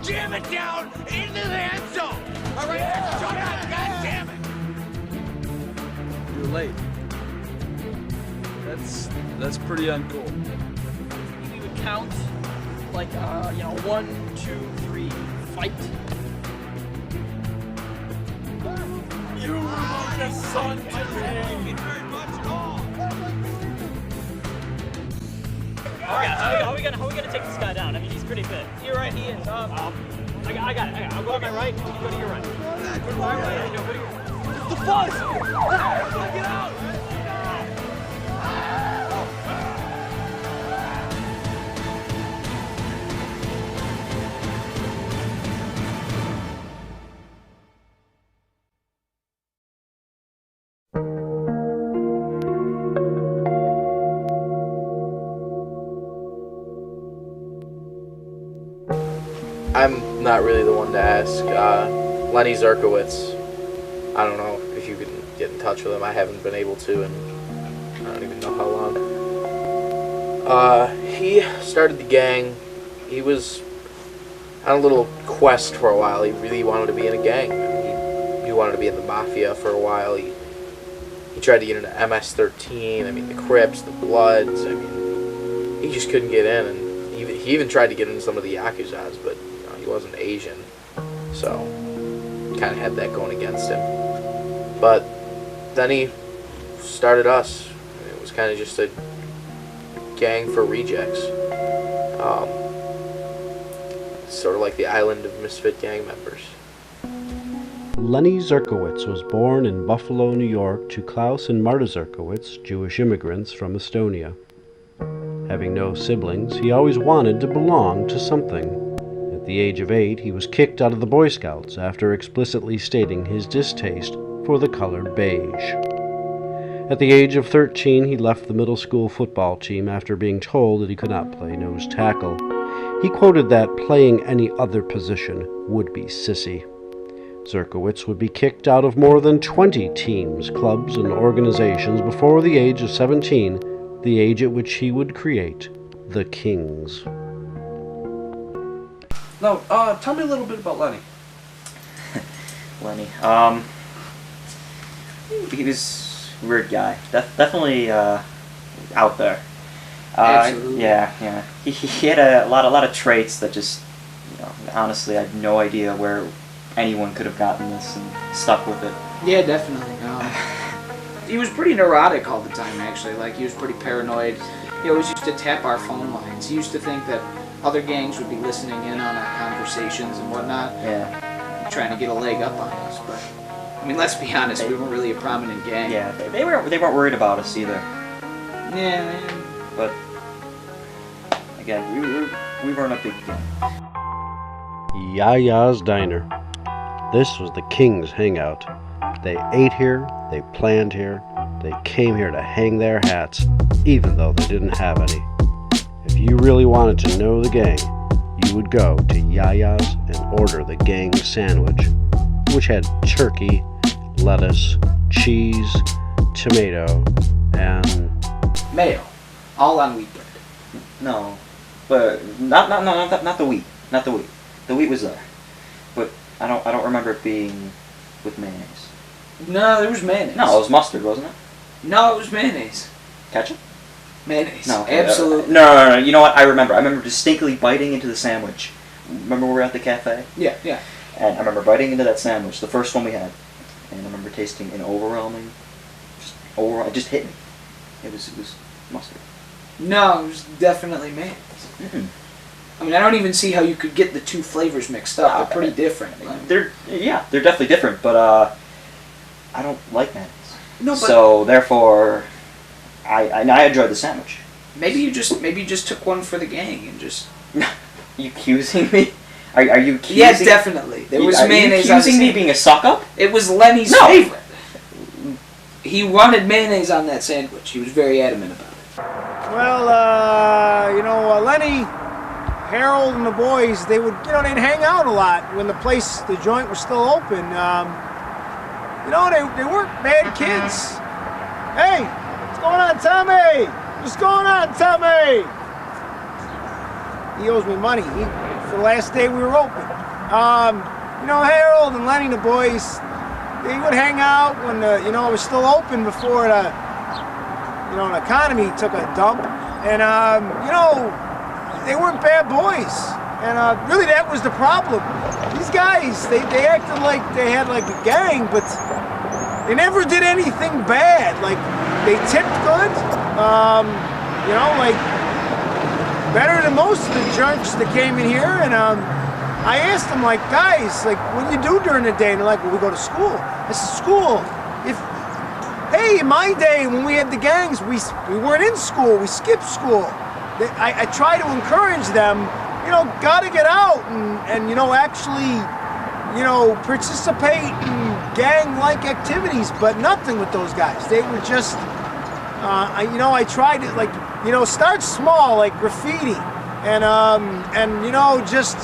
jam it down into the end zone. All right, shut up, God damn it. You're late. That's pretty uncool. We would count like 1, 2, 3, fight. You were the son to me. Very much all. How are we gonna take this guy down? I mean, he's pretty fit. You're right, he is. I got it. I'll go to my right. You go to your right. Go to my right. No, go to your right. The fuzz! Get out! I'm not really the one to ask. Lenny Zerkowitz, I don't know if you can get in touch with him. I haven't been able to, and I don't even know how long. He started the gang. He was on a little quest for a while. He really wanted to be in a gang. I mean, he wanted to be in the Mafia for a while. He tried to get into MS-13. I mean, the Crips, the Bloods. I mean, he just couldn't get in, and he even tried to get into some of the Yakuzas, but he wasn't Asian, so kind of had that going against him. But then he started us. It was kind of just a gang for rejects, sort of like the island of misfit gang members. Lenny Zerkowitz was born in Buffalo, New York, to Klaus and Marta Zerkowitz, Jewish immigrants from Estonia. Having no siblings, he always wanted to belong to something. At the age of 8, he was kicked out of the Boy Scouts after explicitly stating his distaste for the color beige. At the age of 13, he left the middle school football team after being told that he could not play nose tackle. He quoted that playing any other position would be sissy. Zerkowitz would be kicked out of more than 20 teams, clubs, and organizations before the age of 17, the age at which he would create the Kings. No, tell me a little bit about Lenny. Lenny, he was a weird guy. Definitely out there. Absolutely. Yeah. He had a lot of traits that just, honestly, I had no idea where anyone could have gotten this and stuck with it. Yeah, definitely. He was pretty neurotic all the time, actually. Like, he was pretty paranoid. He always used to tap our phone lines. He used to think that other gangs would be listening in on our conversations and whatnot. Yeah. Trying to get a leg up on us, but I mean, let's be honest, we weren't really a prominent gang. Yeah, they weren't worried about us either. Yeah, man. But again, we weren't a big gang. Yaya's Diner. This was the Kings' hangout. They ate here, they planned here, they came here to hang their hats, even though they didn't have any. If you really wanted to know the gang, you would go to Yaya's and order the gang sandwich, which had turkey, lettuce, cheese, tomato, and Mayo. All on wheat bread. No, but not the wheat. Not the wheat. The wheat was there, but I don't remember it being with mayonnaise. No, there was mayonnaise. No, it was mustard, wasn't it? No, it was mayonnaise. Ketchup? Mayonnaise. No, Absolutely. No. You know what? I remember distinctly biting into the sandwich. Remember we were at the cafe? Yeah. And I remember biting into that sandwich, the first one we had, and I remember tasting an overwhelming. It just hit me. It was mustard. No, it was definitely mayonnaise. Mm-mm. I mean, I don't even see how you could get the two flavors mixed up. They're pretty different. They're definitely different, but I don't like mayonnaise. No, but so therefore, I enjoyed the sandwich. maybe you just took one for the gang and just. You accusing me? Are you accusing? Yeah, definitely. There was mayonnaise. Are you accusing me being a suck up? It was Lenny's favorite. He wanted mayonnaise on that sandwich. He was very adamant about it. Well, Lenny, Harold, and the boys, they'd hang out a lot when the joint was still open. They weren't bad kids. Hey, what's going on, Tommy? What's going on, Tommy? He owes me money. for the last day we were open. You know, Harold and Lenny, the boys, they would hang out when the, you know, it was still open before the, you know, the economy took a dump. And, you know, they weren't bad boys. And really that was the problem. These guys, they acted like they had like a gang, but they never did anything bad. Like, they tipped good, you know, like, better than most of the jerks that came in here. And I asked them, like, guys, like, what do you do during the day? And they're like, well, we go to school. I said, school? Hey, in my day, when we had the gangs, we weren't in school. We skipped school. I try to encourage them, you know, gotta get out and you know, actually, you know, participate in gang-like activities, but nothing with those guys. They were just, you know, I tried to, like, you know, start small, like graffiti, and you know, just,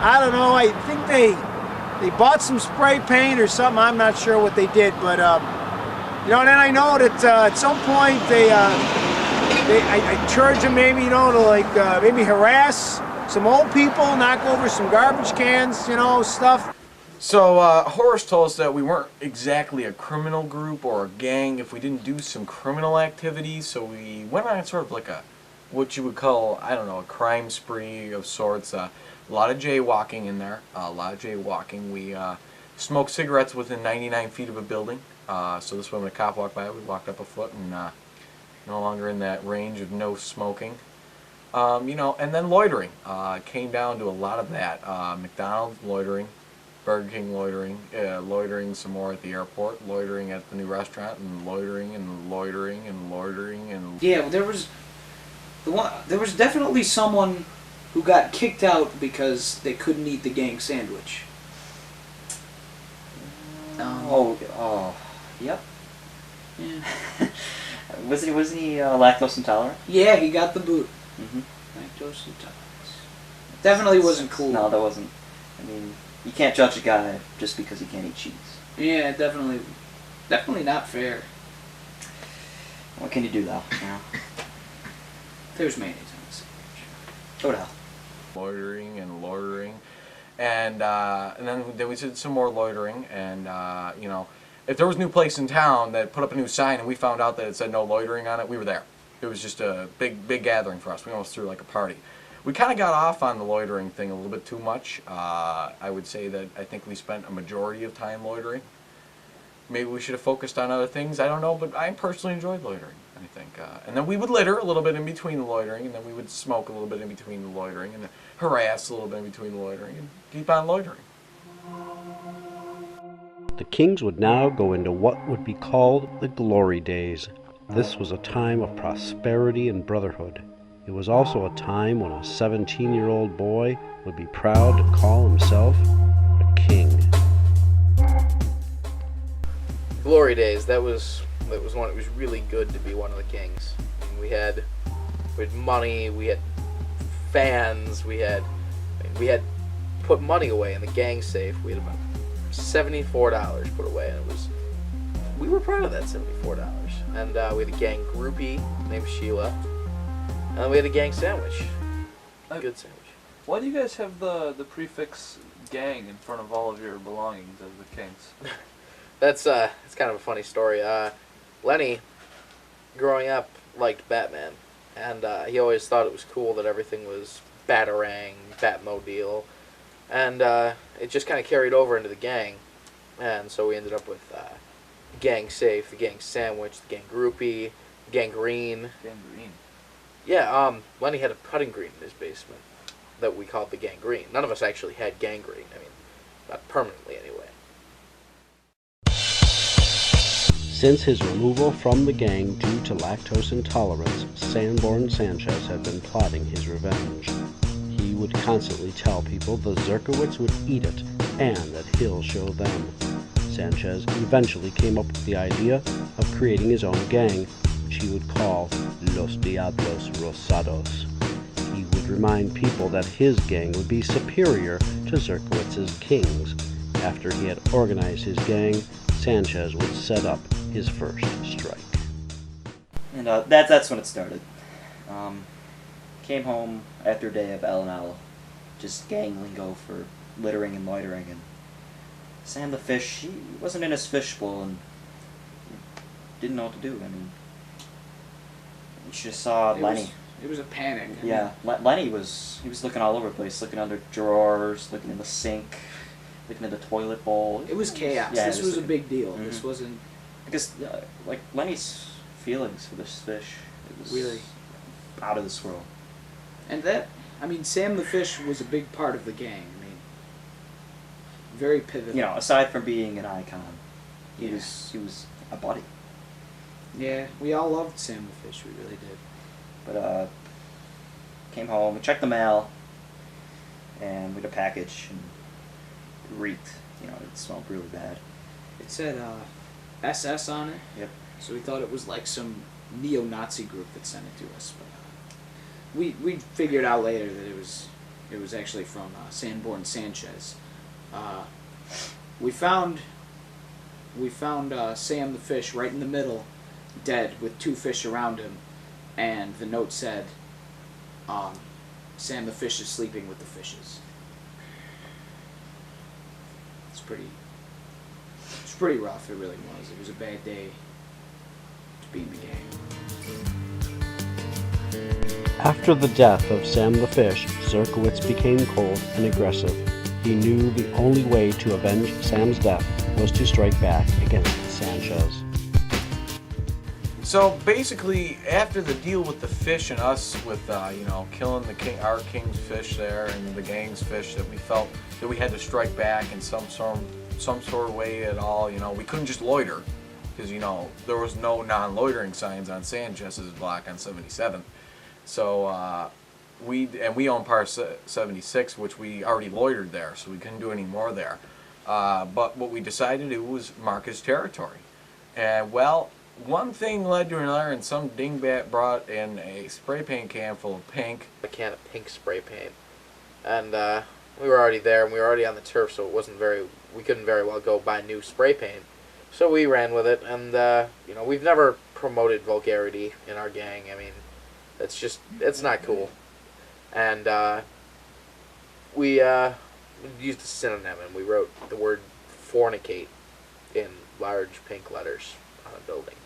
I don't know, I think they bought some spray paint or something. I'm not sure what they did, but you know, and then I know that at some point I charge them maybe, you know, to like maybe harass some old people, knock over some garbage cans, you know, stuff. So Horace told us that we weren't exactly a criminal group or a gang if we didn't do some criminal activities, so we went on sort of like a, what you would call, I don't know, a crime spree of sorts. A lot of jaywalking in there, a lot of jaywalking. We smoked cigarettes within 99 feet of a building, so this way when a cop walked by, we walked up a foot and no longer in that range of no smoking. You know, and then loitering. Came down to a lot of that. McDonald's loitering, Burger King loitering, loitering some more at the airport, loitering at the new restaurant, and loitering and loitering and loitering and... Yeah, well, there was definitely someone who got kicked out because they couldn't eat the gang sandwich. Yep. Yeah. wasn't he lactose intolerant? Yeah, he got the boot. Mm-hmm. Lactose intolerance. Definitely wasn't cool. No, that wasn't. I mean, you can't judge a guy just because he can't eat cheese. Yeah, definitely not fair. What can you do though? You know? There's mayonnaise on the sandwich. Go to hell. Loitering and loitering, and then we did some more loitering, and you know, if there was a new place in town that put up a new sign and we found out that it said no loitering on it, we were there. It was just a big gathering for us. We almost threw like a party. We kind of got off on the loitering thing a little bit too much. I would say that I think we spent a majority of time loitering. Maybe we should have focused on other things. I don't know, but I personally enjoyed loitering, I think. And then we would litter a little bit in between the loitering, and then we would smoke a little bit in between the loitering, and then harass a little bit in between the loitering, and keep on loitering. The Kings would now go into what would be called the glory days. This was a time of prosperity and brotherhood. It was also a time when a 17-year-old boy would be proud to call himself a king. Glory days. That was one. It was really good to be one of the kings. I mean, we had money. We had fans. We had put money away in the gang safe. We had about $74 put away, and we were proud of that $74. And we had a gang groupie named Sheila, and we had a gang sandwich. Good sandwich. Why do you guys have the prefix gang in front of all of your belongings as the Kings? That's kind of a funny story. Lenny, growing up, liked Batman, and he always thought it was cool that everything was Batarang, Batmobile, and it just kind of carried over into the gang, and so we ended up with gang safe, the gang sandwich, the gang groupie, gangrene. Gangrene. Yeah, Lenny had a putting green in his basement that we called the gangrene. None of us actually had gangrene. I mean, not permanently anyway. Since his removal from the gang due to lactose intolerance, Sanborn Sanchez had been plotting his revenge. He would constantly tell people the Zerkowitz would eat it and that he'll show them. Sanchez eventually came up with the idea of creating his own gang, which he would call Los Diablos Rosados. He would remind people that his gang would be superior to Zerkowitz's Kings. After he had organized his gang, Sanchez would set up his first strike. And that's when it started. Came home after a day of L&L, just gang lingo for littering and loitering. And Sam the Fish, he wasn't in his fishbowl and didn't know what to do. I mean, you should have saw Lenny. It was a panic. Yeah, Lenny was looking all over the place, looking under drawers, looking in the sink, looking in the toilet bowl. It was chaos. Yeah, This was a like- big deal. Mhm. This wasn't Because, like, Lenny's feelings for this fish, it was really. out of this world. And that, I mean, Sam the Fish was a big part of the gang. I mean, very pivotal. You know, aside from being an icon, he Yeah. was a buddy. Yeah, we all loved Sam the Fish. We really did. But came home, we checked the mail, and we got a package, and it reeked. You know, it smelled really bad. It said SS on it. Yep. So we thought it was like some neo-Nazi group that sent it to us, but we figured out later that it was actually from Sanborn Sanchez. We found Sam the Fish right in the middle, dead with 2 fish around him, and the note said, "Sam the Fish is sleeping with the fishes." It's pretty rough. It really was. It was a bad day to be in the gang. After the death of Sam the Fish, Zerkowitz became cold and aggressive. He knew the only way to avenge Sam's death was to strike back against Sanchez. So basically, after the deal with the fish and us with killing our king's fish there and the gang's fish, that we felt that we had to strike back in some sort of way at all. You know, we couldn't just loiter because there was no non-loitering signs on Sanchez's block on 77th. So we own par 76, which we already loitered there, so we couldn't do any more there. But what we decided to do was mark his territory, and well. One thing led to another, and some dingbat brought in a spray paint can full of pink. A can of pink spray paint. And we were already there, and we were already on the turf, so we couldn't very well go buy new spray paint. So we ran with it, and we've never promoted vulgarity in our gang. I mean, it's not cool. And we used a synonym, and we wrote the word fornicate in large pink letters on a building.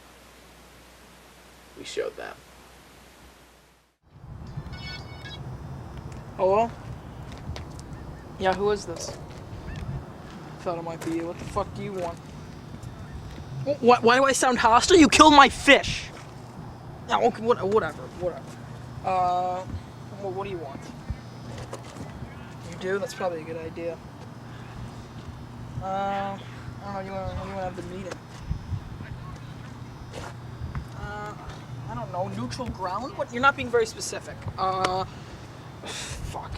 We showed them. Hello? Yeah, who is this? Thought it might be you. What the fuck do you want? Why do I sound hostile? You killed my fish! Yeah, okay, whatever. What do you want? You do? That's probably a good idea. I don't know, you wanna have the meeting? I don't know, neutral ground? What? You're not being very specific. Fuck.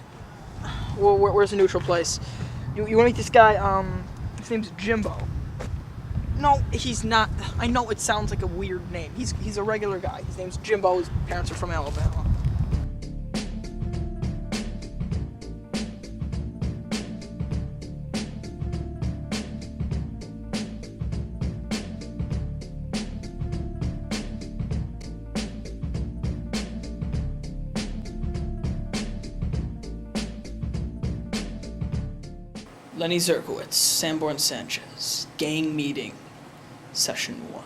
Well, where's the neutral place? You wanna meet this guy, his name's Jimbo. No, he's not. I know it sounds like a weird name. He's a regular guy. His name's Jimbo, his parents are from Alabama. Lenny Zerkowitz, Sanborn Sanchez, gang meeting, session 1.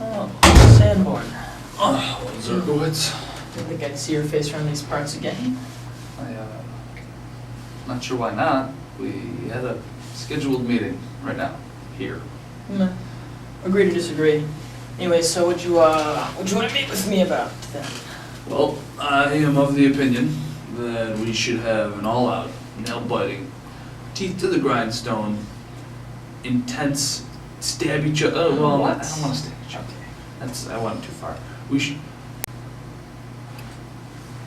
Oh, Sanborn. Oh, Zerkowitz. Didn't think I'd see your face around these parts again. Not sure why not. We had a scheduled meeting right now, here. Agree to disagree. Anyway, so what'd you want to meet with me about then? Well, I am of the opinion that we should have an all-out, nail-biting, teeth to the grindstone, intense stab each other. Oh, well, What? I don't want to stab each other. I went too far. We should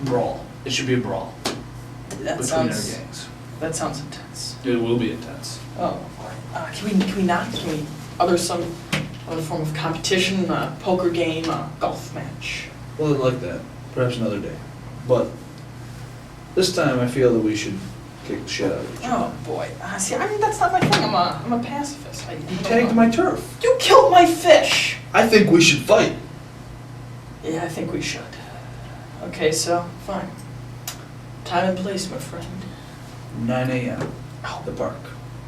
brawl. It should be a brawl That between our sounds gangs. intense. It will be intense. Oh, can we not? Some other form of competition, a poker game, a golf match? Well, like that. Perhaps another day. But this time I feel that we should kick the shit out of each other. Oh boy. See, I mean that's not my thing. I'm a pacifist. You tagged my turf. You killed my fish. I think we should fight. Yeah, I think we should. Okay, so fine. Time and place, my friend. 9 a.m. Oh. The park.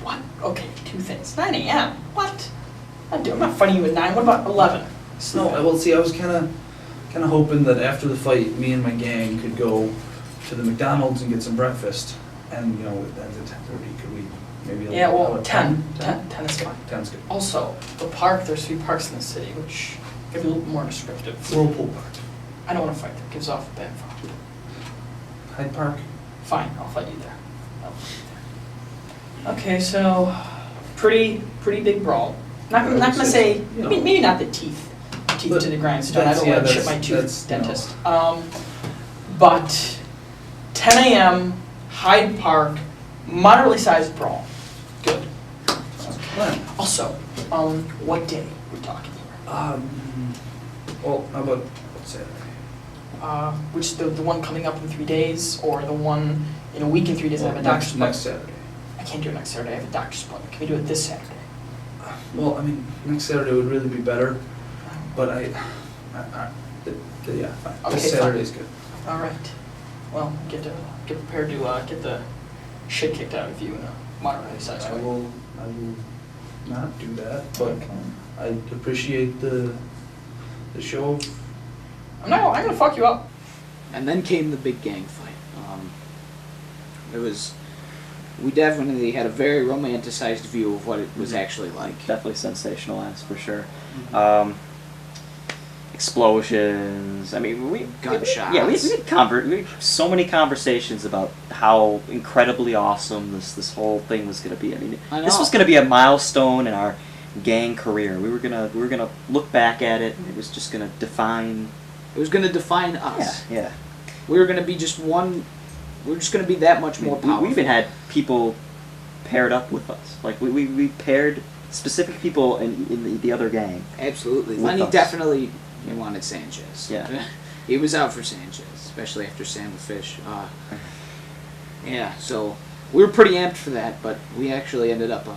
What? Okay, two things. 9 a.m. What? I'm not fighting you at 9. What about 11? No, well, see, I was kind of hoping that after the fight, me and my gang could go to the McDonald's and get some breakfast, and it ends at 10:30. Could we maybe? Yeah, well, about 10 is fine. 10's good. Also, the park. There's 3 parks in the city, which could be a little bit more descriptive. Whirlpool Park. I don't want to fight there. It gives off a bad vibe. Hyde Park. Fine, I'll fight you there. Okay, so pretty big brawl. Not gonna say maybe not the teeth to the grindstone. I don't want to chip my tooth, dentist. But 10 a.m. Hyde Park, moderately sized brawl. Good. When? Also, what day we're talking here? Well, how about Saturday? Which the one coming up in 3 days, or the one in a week and 3 days? I have a doctor's appointment. Next Saturday. I can't do it next Saturday. I have a doctor's appointment. Can we do it this Saturday? Well, I mean, next Saturday would really be better, but yeah, fine. Okay, This Saturday's good. All right. Well, get prepared to get the shit kicked out of you in a moderately sized I way. will not do that, but I appreciate the show. I'm gonna fuck you up. And then came the big gang fight. We definitely had a very romanticized view of what it was actually like. Definitely sensationalized for sure. Explosions. I mean, Gunshots. we had so many conversations about how incredibly awesome this whole thing was going to be. I mean, I this know. was going to be a milestone in our gang career. We were gonna look back at it. It was just going to define. It was going to define us. Yeah. We were going to be just one. We're just going to be that much more powerful. We even had people paired up with us. Like we paired specific people in the other gang. Absolutely. With Lenny us. definitely wanted Sanchez. Yeah. He was out for Sanchez, especially after Sam the Fish. Yeah, so we were pretty amped for that, but we actually ended up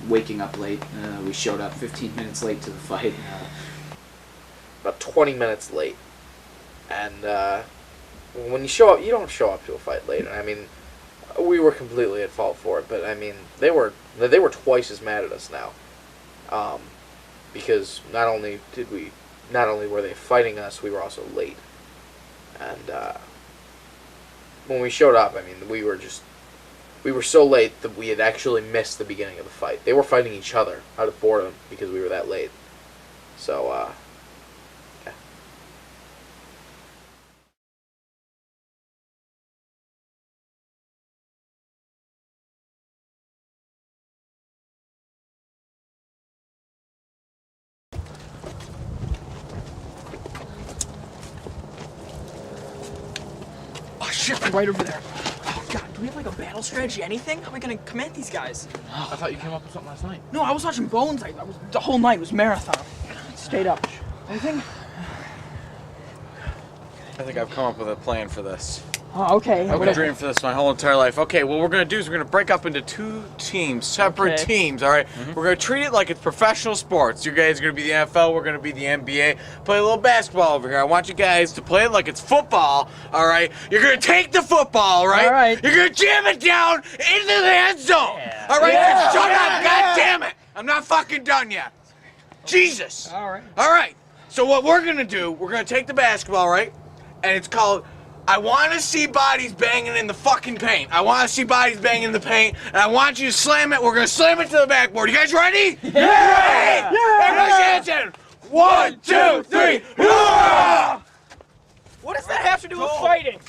waking up late. We showed up 15 minutes late to the fight. About 20 minutes late. And when you show up, you don't show up to a fight late. I mean, we were completely at fault for it, but I mean, they were twice as mad at us now. Because not only were they fighting us, we were also late. And when we showed up, I mean, we were so late that we had actually missed the beginning of the fight. They were fighting each other out of boredom because we were that late. So, yeah. Oh shit! They're right over there. Oh god, do we have like a battle strategy? Anything? How are we gonna come at these guys? I thought you came up with something last night. No, I was watching Bones. I was the whole night was marathon. Stayed up. Anything? I think I've come up with a plan for this. Oh, okay. I've been dreaming for this my whole entire life. Okay, what we're gonna do is we're gonna break up into 2 teams, separate teams. All right, we're gonna treat it like it's professional sports. You guys are gonna be the NFL, we're gonna be the NBA. Play a little basketball over here. I want you guys to play it like it's football. All right, you're gonna take the football, all right? All right. You're gonna jam it down into the end zone. All right, Yeah. shut up! God damn it! I'm not fucking done yet. Jesus. All right. All right. So what we're gonna do? We're gonna take the basketball, right? And it's called. I want to see bodies banging in the fucking paint. I want to see bodies banging in the paint, and I want you to slam it. We're going to slam it to the backboard. You guys ready? Yeah! Yeah! Everybody hands in. 1, 2, 3. Ah! What does that have to do with fighting?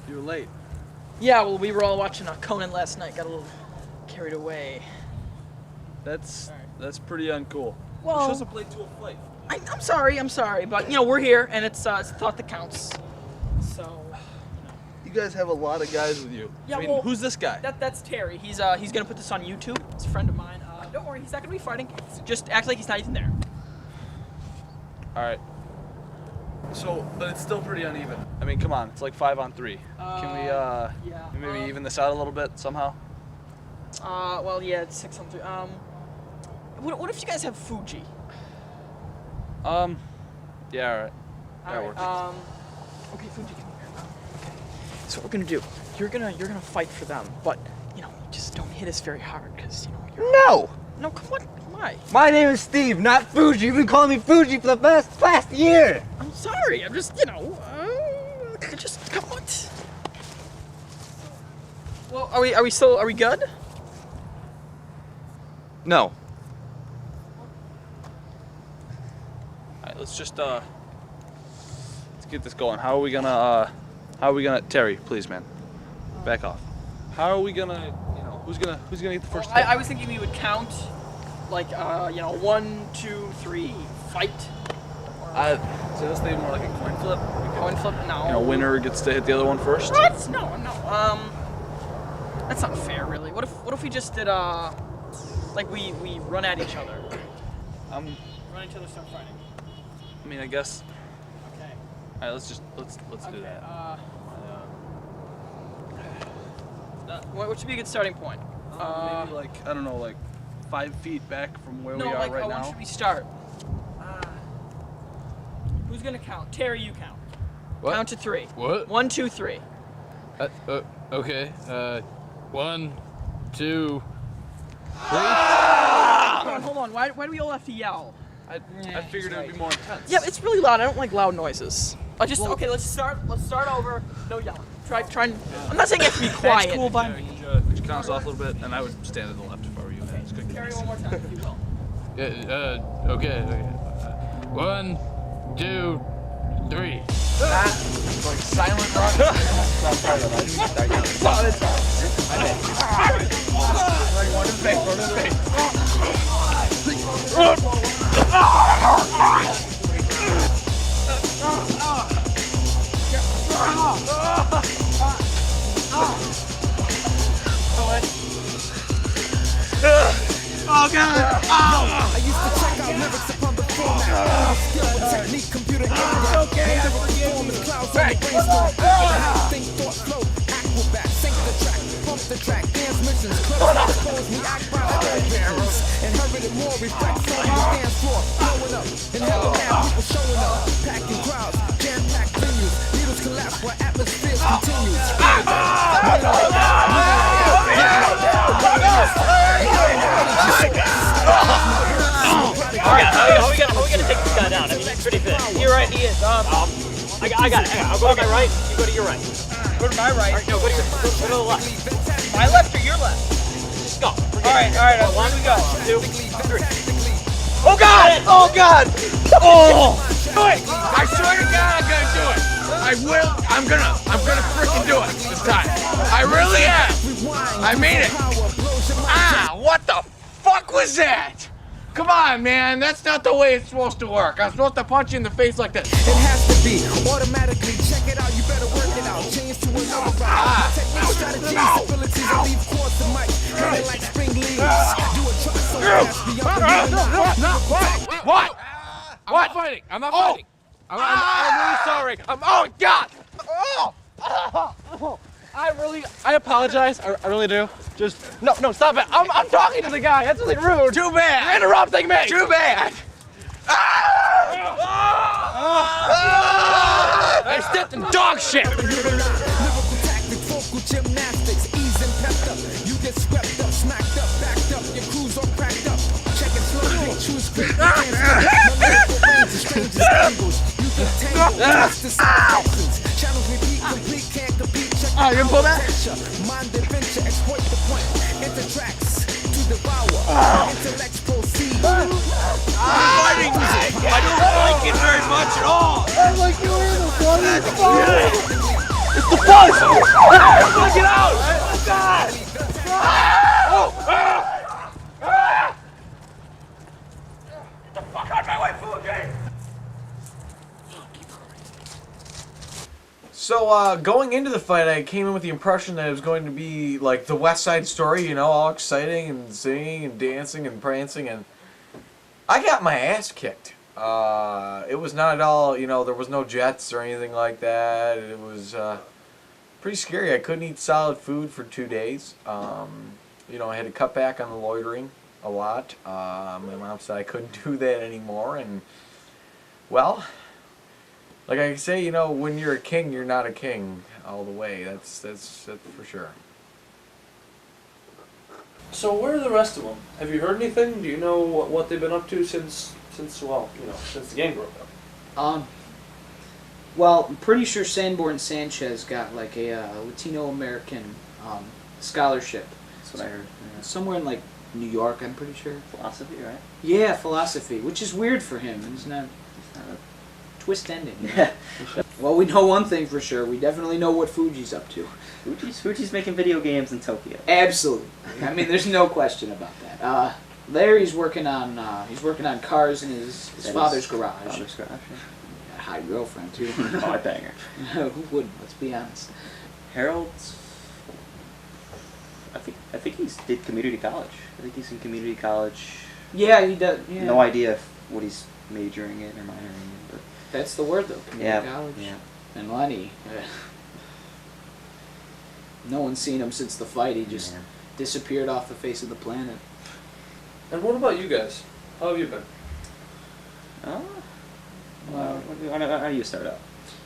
You were late. Yeah, well, we were all watching Conan last night. Got a little carried away. That's pretty uncool. Well- You're supposed to play to a fight. I'm sorry, but we're here, and it's thought that counts. So. You guys have a lot of guys with you. Yeah, I mean, well, who's this guy? That's Terry. He's gonna put this on YouTube. It's a friend of mine. Don't worry, he's not gonna be fighting. Just act like he's not even there. All right. So, but it's still pretty uneven. I mean, come on, it's like 5 on 3. Can we Yeah. maybe even this out a little bit somehow? Well, yeah, it's 6 on 3. What if you guys have Fuji? Yeah, all right. That Alright, works. okay, Fuji, come here. Okay. So what we're gonna do, you're gonna fight for them, but, you know, just don't hit us very hard, because, you know, you're... No! No, come on, why? My name is Steve, not Fuji. You've been calling me Fuji for the past year. I'm sorry, I'm just, you know, just, come on. Well, are we good? No. Alright, let's just let's get this going. How are we gonna Terry, please, man. Back off. How are we gonna, you know, who's gonna get the first hit? I was thinking we would count, like, you know, 1, 2, 3, fight. So this thing more like a coin flip? Coin flip? No. You know, winner gets to hit the other one first? What? No. That's not fair, really. What if we just did, like we run at each other? Run at each other, start fighting. I mean, I guess. Okay. Alright, let's do that. What should be a good starting point? Maybe like, I don't know, like 5 feet back from where we are right when now. should we start? Who's gonna count? Terry, you count. What? Count to 3. What? 1, 2, 3. Okay. 1, 2, 3. Hold on. Why do we all have to yell? I figured it would be more intense. Yeah, it's really loud. I don't like loud noises. Okay, let's start over. No yelling. Try. I'm not saying you have to be quiet. That's cool by me. Could you count us off a little bit? And I would stand to the left if I were you. Okay, Terry, one more time, if you will. Yeah. Okay. 1, 2, 3. It's like silent rock. I'm sorry, I didn't start yelling. I did. Like, one in the face. Oh God! I used to check out lyrics upon the format. Skill with technique, computer area. Okay, I Performance clouds on the brainstorm. How think, thought, flow, acrobat, sync the track, pump the track, dance missions, clips, expose me, act proud, barrels. Inherited more, reflects on the dance floor, blowing up. In hell now, people showing up, packing crowds, jam-packed venues. Needles collapse while atmospheres continue. Alright, how are we gonna take this guy down? I mean, he's pretty fit. You're right, he is. I got it. I'll go to my right, you go to your right. Go to my right. Alright, no, go to the left. My left or your left? Just go. Alright, One, here we go. 2, 3. Oh God! Oh God! Oh! Do it! I swear to God, I'm gonna do it. I will. I'm gonna freaking do it this time. I really am. I mean it. Ah! What the fuck was that? Come on, man. That's not the way it's supposed to work. I'm supposed to punch you in the face like this. It has to be automatically. Check it out. You better work it out. Change to another route. Technique, strategies, abilities. I leave chords to mic. Hanging like spring leaves. Do a try so fast. What? I'm not fighting. I'm not fighting. I'm really sorry. Oh God! Oh! I apologize. I really do. Just no, stop it. I'm talking to the guy. That's really rude. Too bad. You're interrupting me. Too bad. I stepped in dog shit. Lyrical tactics, vocal gymnastics, ease and pepped up. You get swept up, smacked up, backed up. Your crew's all cracked up. Check it slowly, choose quick. My lyrical range is strangest angles. You can tangle, twist the substance. Channels repeat, complete, can't compete. Check You can pull that? mind adventure, exploit the point. Enter tracks to devour. Intellects proceed. Fighting music. I don't like it very much at all. I like you in the funny It's the buzz. Look it out. Oh God. Get the fuck out of my way, Fuji. So, going into the fight, I came in with the impression that it was going to be like the West Side Story, you know, all exciting and singing and dancing and prancing, and I got my ass kicked. It was not at all, you know, there was no jets or anything like that. It was pretty scary. I couldn't eat solid food for 2 days. You know, I had to cut back on the loitering a lot. My mom said I couldn't do that anymore. And, well, like I say, you know, when you're a king, you're not a king all the way. That's for sure. So where are the rest of them? Have you heard anything? Do you know what they've been up to since well, you know, since the gang broke up? Well, I'm pretty sure Sanborn Sanchez got like a Latino American scholarship. That's what I heard. Yeah. Somewhere in like New York, I'm pretty sure. Philosophy, right? Yeah, philosophy, which is weird for him. It's not a twist ending. Yeah. Well, we know one thing for sure. We definitely know what Fuji's up to. Fuji's making video games in Tokyo. Absolutely. I mean, there's no question about that. Larry's working on cars in his father's garage. Father's garage. Yeah, high girlfriend too. Oh, I bang her. Who wouldn't? Let's be honest. Harold's. I think he did community college. I think he's in community college. Yeah, he does. Yeah. No idea what he's majoring in or minoring in, but that's the word though. Community college. Yeah. And Lenny. No one's seen him since the fight. He just disappeared off the face of the planet. And what about you guys? How have you been? How do you start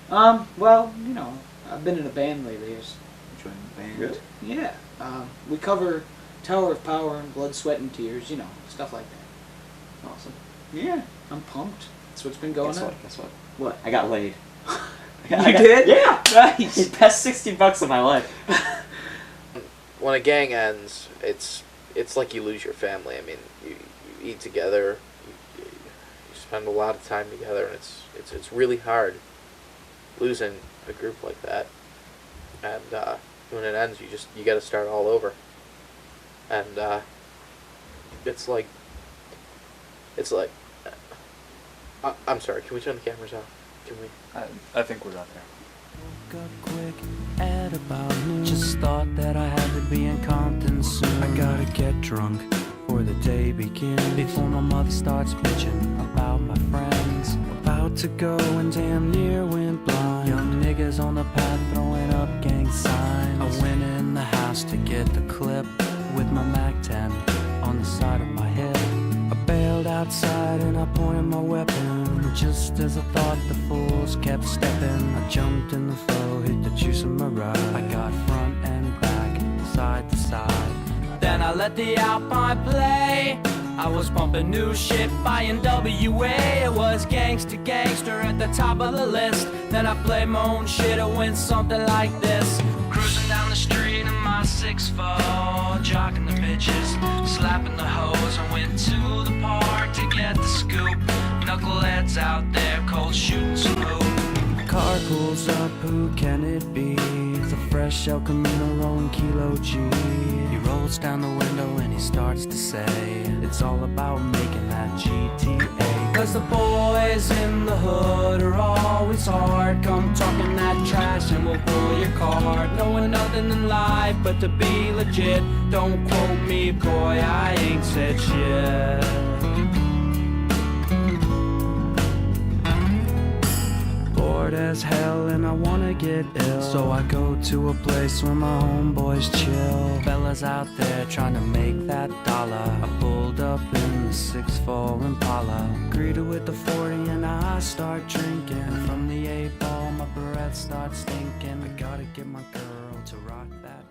out? Well, you know, I've been in a band lately. I just enjoying the band. Really? Yeah. We cover Tower of Power and Blood, Sweat, and Tears. You know, stuff like that. Awesome. Yeah, I'm pumped. That's what's been going on. Guess what? What? I got laid. You did? Yeah. Nice. The best $60 of my life. When a gang ends, it's like you lose your family. I mean, you eat together, you spend a lot of time together, and it's really hard losing a group like that. And when it ends, you got to start all over. And it's like I'm sorry. Can we turn the cameras off? Can we? I think we're done here. Woke up quick at about noon. Just thought that I had to be in Compton soon. I gotta get drunk before the day begins. Before my mother starts bitching about my friends. About to go and damn near went blind. Young niggas on the path throwing up gang signs. I went in the house to get the clip with my Mac 10 on the side of my head. I bailed outside and I pointed my weapon. Just as I thought the fools kept stepping, I jumped in the flow, hit the juice in my ride. I got front and back, side to side. Then I let the Alpine play. I was pumping new shit by NWA. It was gangsta gangster at the top of the list. Then I played my own shit, it went something like this. Cruising down the street in my 6'4", jocking the bitches, slapping the hoes. I went to the park to get the scoop. Knuckleheads out there, cold shooting some hoop. Car pulls up, who can it be? It's a fresh El Camino rolling Kilo G. He rolls down the window and he starts to say, it's all about making that GTA. Cause the boys in the hood are always hard. Come talking that trash and we'll pull your card. Knowing nothing in life but to be legit. Don't quote me, boy, I ain't said shit. Bored as hell and I wanna get ill, so I go to a place where my homeboys chill. Fellas out there trying to make that dollar. I pulled up in the 6'4" Impala, greeted with the 40 and I start drinking. From the 8 ball my breath starts stinking. I gotta get my girl to rock that